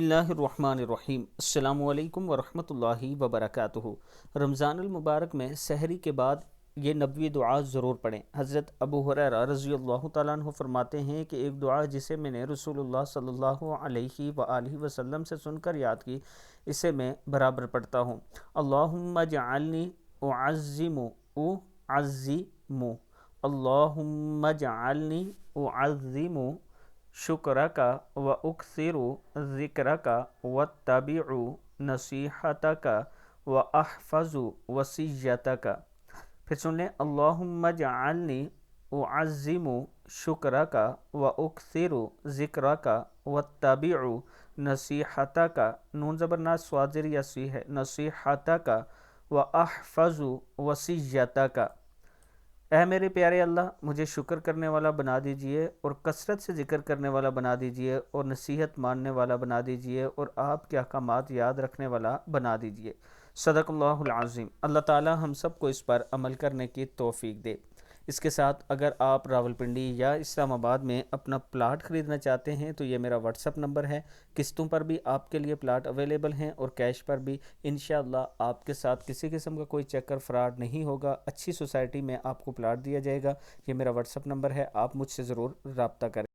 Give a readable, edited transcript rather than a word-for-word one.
बिस्मिल्लाहिर्रहमानिर्रहीम। अस्सलामु अलैकुम वरहमतुल्लाहि वबरकातुहू। रमज़ान मुबारक में सहरी के बाद ये नबवी दुआ ज़रूर पढ़ें। हज़रत अबू हुरैरा रज़ियल्लाहु ताला अन्हु फरमाते हैं कि एक दुआ जिसे मैंने रसूलुल्लाह सल्लल्लाहु अलैहि वआलिहि वसल्लम से सुनकर याद की, इसे मैं बराबर पढ़ता हूँ। अल्लाहुम्मा जअलनी उअज़्ज़िमु उअज़्ज़िमु, अल्लाहुम्मा जअलनी उअज़्ज़िमु शुक्रका व उक्सिरु ज़िक्रका वत्तबिउ नसीहतका व अहफ़ज़ु वसिय्यतका। फिर सुन लें, अल्लाहुम्मा जअलनी उअज़्ज़िमु शुक्रका व उक्सिरु ज़िक्रका वत्तबिउ नसीहतका, नून ज़बर ना स्वाज़िर या सी है, नसीहतका व अहफ़ज़ु वसिय्यतका। ऐ मेरे प्यारे अल्लाह, मुझे शुक्र करने वाला बना दीजिए और कसरत से ज़िक्र करने वाला बना दीजिए और नसीहत मानने वाला बना दीजिए और आपके अहकामात याद रखने वाला बना दीजिए। सदक़ल्लाहुल अज़ीम। अल्लाह ताला हम सब को इस पर अमल करने की तौफ़ीक दे। इसके साथ अगर आप रावलपिंडी या इस्लामाबाद में अपना प्लाट ख़रीदना चाहते हैं तो ये मेरा व्हाट्सअप नंबर है। किस्तों पर भी आपके लिए प्लाट अवेलेबल हैं और कैश पर भी। इंशाअल्लाह आपके साथ किसी किस्म का कोई चक्कर फ्रॉड नहीं होगा। अच्छी सोसाइटी में आपको प्लाट दिया जाएगा। ये मेरा व्हाट्सअप नंबर है, आप मुझसे ज़रूर रब्ता करें।